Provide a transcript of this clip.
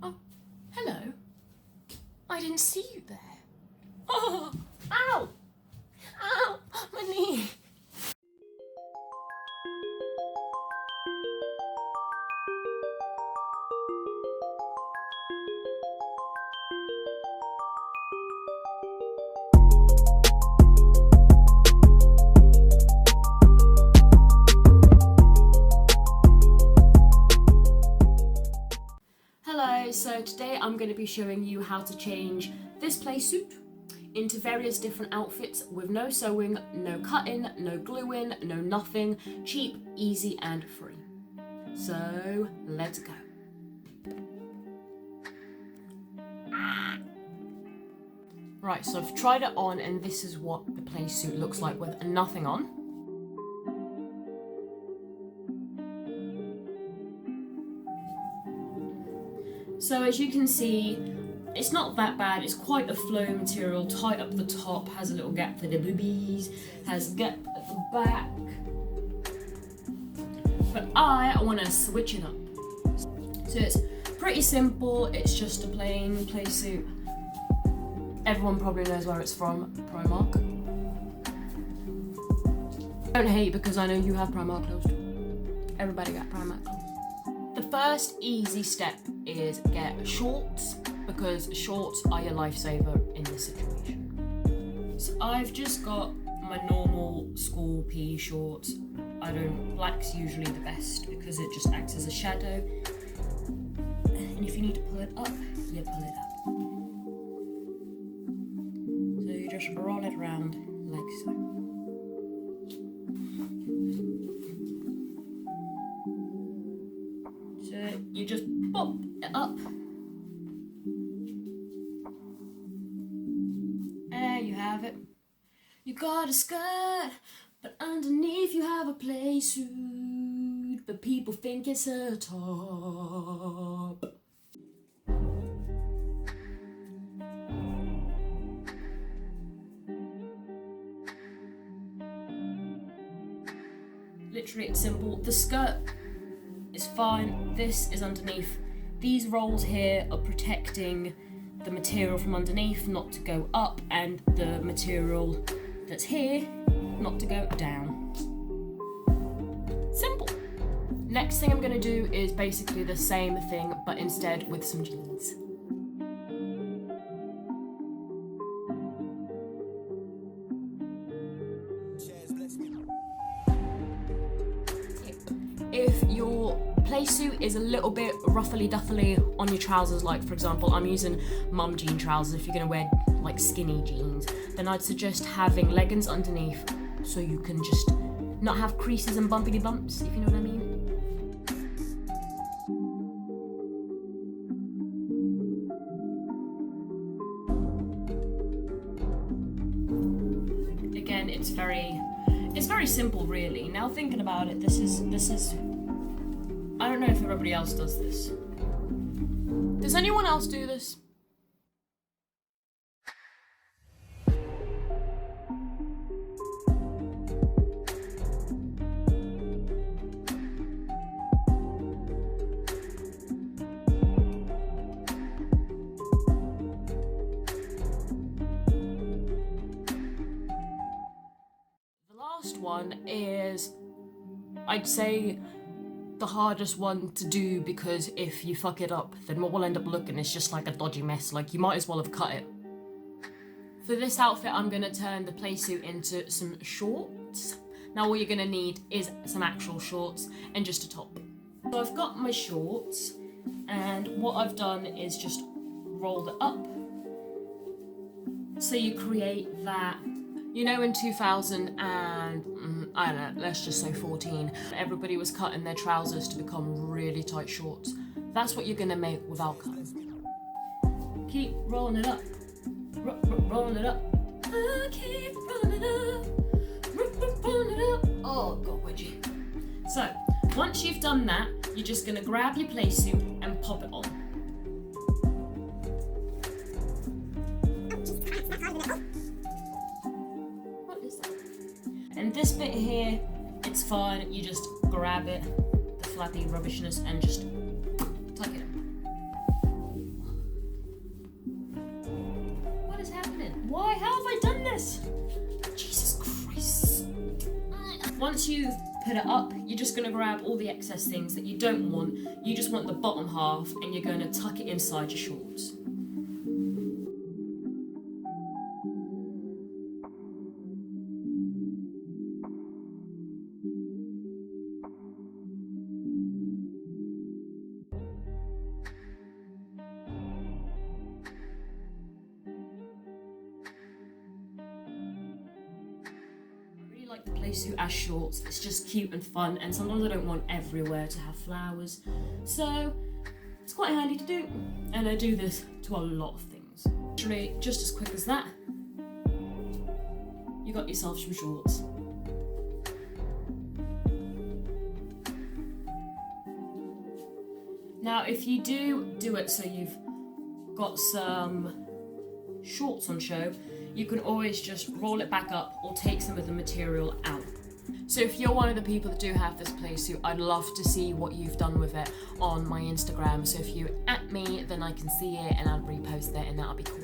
Oh, hello. I didn't see you there. Oh, ow! Ow! My knee! Hello, so today I'm going to be showing you how to change this playsuit into various different outfits with no sewing, no cutting, no gluing, no nothing, cheap, easy and free. So let's go. Right, so I've tried it on and this is what the playsuit looks like with nothing on. So as you can see, it's not that bad. It's quite a flowy material, tight up the top, has a little gap for the boobies, has a gap at the back. But I want to switch it up. So it's pretty simple, it's just a plain playsuit. Everyone probably knows where it's from, Primark. Don't hate because I know you have Primark clothes too. Everybody got Primark clothes. The first easy step is get shorts, because shorts are your lifesaver in this situation. So I've just got my normal school PE shorts. Black's usually the best because it just acts as a shadow. And if you need to pull it up, you pull it up. So you just roll it around like so. So you just pop it up. There you have it. You got a skirt, but underneath you have a playsuit. But people think it's a top. Literally, it's simple. The skirt is fine. This is underneath. These rolls here are protecting the material from underneath not to go up, and the material that's here not to go down. Simple. Next thing I'm going to do is basically the same thing, but instead with some jeans. If your playsuit is a little bit ruffly duffly on your trousers, like for example I'm using mum jean trousers, if you're going to wear like skinny jeans, then I'd suggest having leggings underneath so you can just not have creases and bumpity bumps, if you know what I mean. Again, it's very simple really. Now thinking about it, this is I don't know if everybody else does this. Does anyone else do this? The last one is, I'd say, the hardest one to do, because if you fuck it up, then what will end up looking is just like a dodgy mess. Like, you might as well have cut it. For this outfit, I'm gonna turn the playsuit into some shorts. Now all you're gonna need is some actual shorts and just a top. So I've got my shorts, and what I've done is just rolled it up. So you create that, you know, in 2000 and I don't know, let's just say 14, everybody was cutting their trousers to become really tight shorts. That's what you're gonna make without cutting. Keep rolling it up, rolling it up. I keep rolling it up, rolling it up. Oh god, wedgie. So once you've done that, you're just gonna grab your playsuit and pop it on. And this bit here, it's fine, you just grab it, the flappy rubbishness, and just tuck it in. Once you've put it up, you're just going to grab all the excess things that you don't want. You just want the bottom half, and you're going to tuck it inside your shorts. Like the playsuit as shorts, it's just cute and fun, and sometimes I don't want everywhere to have flowers, so it's quite handy to do, and I do this to a lot of things. Literally just as quick as that, you got yourself some shorts. Now if you do it so you've got some shorts on show, you can always just roll it back up or take some of the material out. So if you're one of the people that do have this playsuit, I'd love to see what you've done with it on my Instagram. So if you at me, then I can see it and I'll repost it, and that'll be cool.